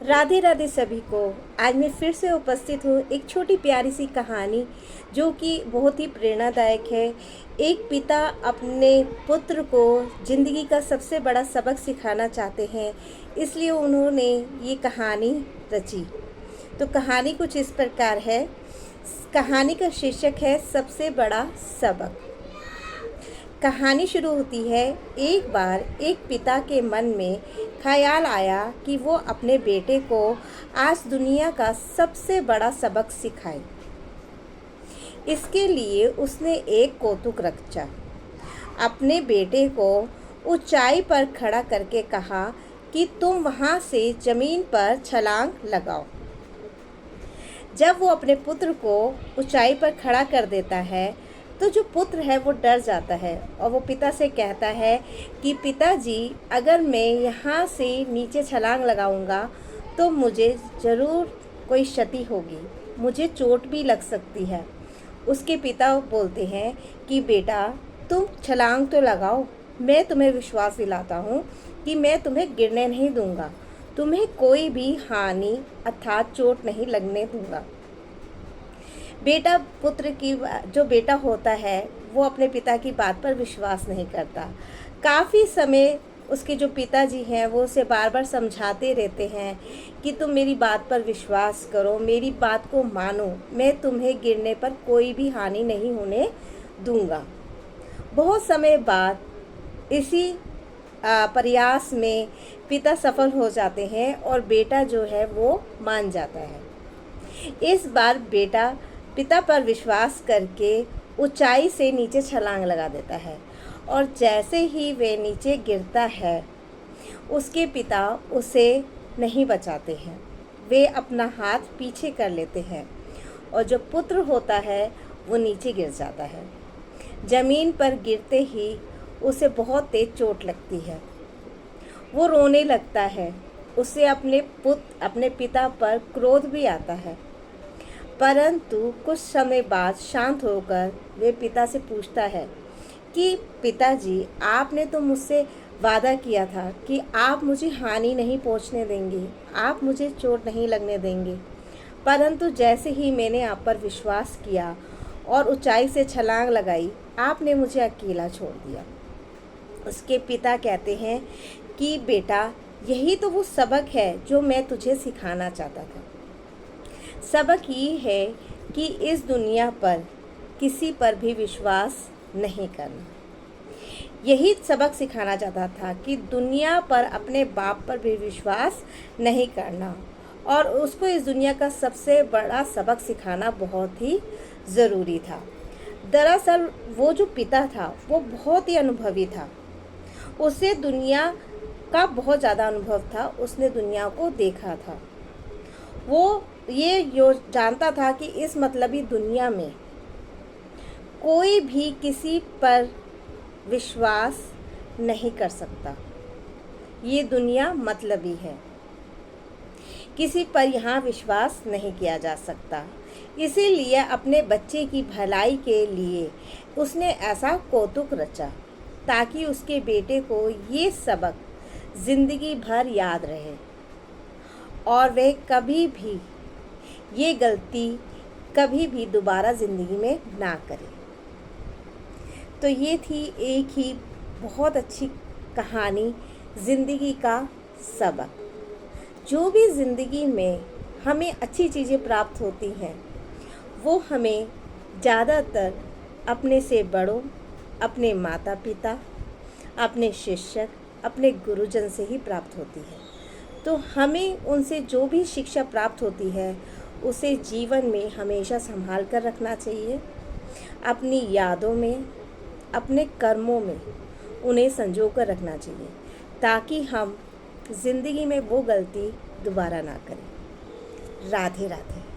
राधे राधे सभी को। आज मैं फिर से उपस्थित हूँ एक छोटी प्यारी सी कहानी जो कि बहुत ही प्रेरणादायक है। एक पिता अपने पुत्र को ज़िंदगी का सबसे बड़ा सबक सिखाना चाहते हैं, इसलिए उन्होंने ये कहानी रची। तो कहानी कुछ इस प्रकार है। कहानी का शीर्षक है सबसे बड़ा सबक। कहानी शुरू होती है। एक बार एक पिता के मन में ख्याल आया कि वो अपने बेटे को आज दुनिया का सबसे बड़ा सबक सिखाए। इसके लिए उसने एक कौतुक रचा। अपने बेटे को ऊंचाई पर खड़ा करके कहा कि तुम वहाँ से ज़मीन पर छलांग लगाओ। जब वो अपने पुत्र को ऊंचाई पर खड़ा कर देता है तो जो पुत्र है वो डर जाता है और वो पिता से कहता है कि पिताजी, अगर मैं यहाँ से नीचे छलांग लगाऊंगा तो मुझे ज़रूर कोई क्षति होगी, मुझे चोट भी लग सकती है। उसके पिता बोलते हैं कि बेटा, तुम छलांग तो लगाओ, मैं तुम्हें विश्वास दिलाता हूँ कि मैं तुम्हें गिरने नहीं दूँगा, तुम्हें कोई भी हानि अर्थात चोट नहीं लगने दूँगा। बेटा पुत्र की जो बेटा होता है वो अपने पिता की बात पर विश्वास नहीं करता। काफ़ी समय उसके जो पिताजी हैं वो उसे बार बार समझाते रहते हैं कि तुम मेरी बात पर विश्वास करो, मेरी बात को मानो, मैं तुम्हें गिरने पर कोई भी हानि नहीं होने दूंगा। बहुत समय बाद इसी प्रयास में पिता सफल हो जाते हैं और बेटा जो है वो मान जाता है। इस बार बेटा पिता पर विश्वास करके ऊंचाई से नीचे छलांग लगा देता है और जैसे ही वे नीचे गिरता है उसके पिता उसे नहीं बचाते हैं। वे अपना हाथ पीछे कर लेते हैं और जो पुत्र होता है वो नीचे गिर जाता है। ज़मीन पर गिरते ही उसे बहुत तेज चोट लगती है। वो रोने लगता है। उसे अपने पिता पर क्रोध भी आता है, परंतु कुछ समय बाद शांत होकर वे पिता से पूछता है कि पिताजी, आपने तो मुझसे वादा किया था कि आप मुझे हानि नहीं पहुंचने देंगे, आप मुझे चोट नहीं लगने देंगे, परंतु जैसे ही मैंने आप पर विश्वास किया और ऊंचाई से छलांग लगाई, आपने मुझे अकेला छोड़ दिया। उसके पिता कहते हैं कि बेटा, यही तो वो सबक है जो मैं तुझे सिखाना चाहता था। सबक ये है कि इस दुनिया पर किसी पर भी विश्वास नहीं करना। यही सबक सिखाना चाहता था कि दुनिया पर अपने बाप पर भी विश्वास नहीं करना, और उसको इस दुनिया का सबसे बड़ा सबक सिखाना बहुत ही ज़रूरी था। दरअसल वो जो पिता था वो बहुत ही अनुभवी था। उसे दुनिया का बहुत ज़्यादा अनुभव था, उसने दुनिया को देखा था। वो ये जानता था कि इस मतलबी दुनिया में कोई भी किसी पर विश्वास नहीं कर सकता। ये दुनिया मतलबी है, किसी पर यहाँ विश्वास नहीं किया जा सकता। इसीलिए अपने बच्चे की भलाई के लिए उसने ऐसा कौतुक रचा ताकि उसके बेटे को ये सबक ज़िंदगी भर याद रहे और वह कभी भी ये गलती कभी भी दोबारा ज़िंदगी में ना करे। तो ये थी एक ही बहुत अच्छी कहानी, ज़िंदगी का सबक। जो भी ज़िंदगी में हमें अच्छी चीज़ें प्राप्त होती हैं वो हमें ज़्यादातर अपने से बड़ों, अपने माता पिता, अपने शिक्षक, अपने गुरुजन से ही प्राप्त होती है। तो हमें उनसे जो भी शिक्षा प्राप्त होती है उसे जीवन में हमेशा संभाल कर रखना चाहिए। अपनी यादों में, अपने कर्मों में उन्हें संजो कर रखना चाहिए ताकि हम ज़िंदगी में वो गलती दोबारा ना करें। राधे राधे।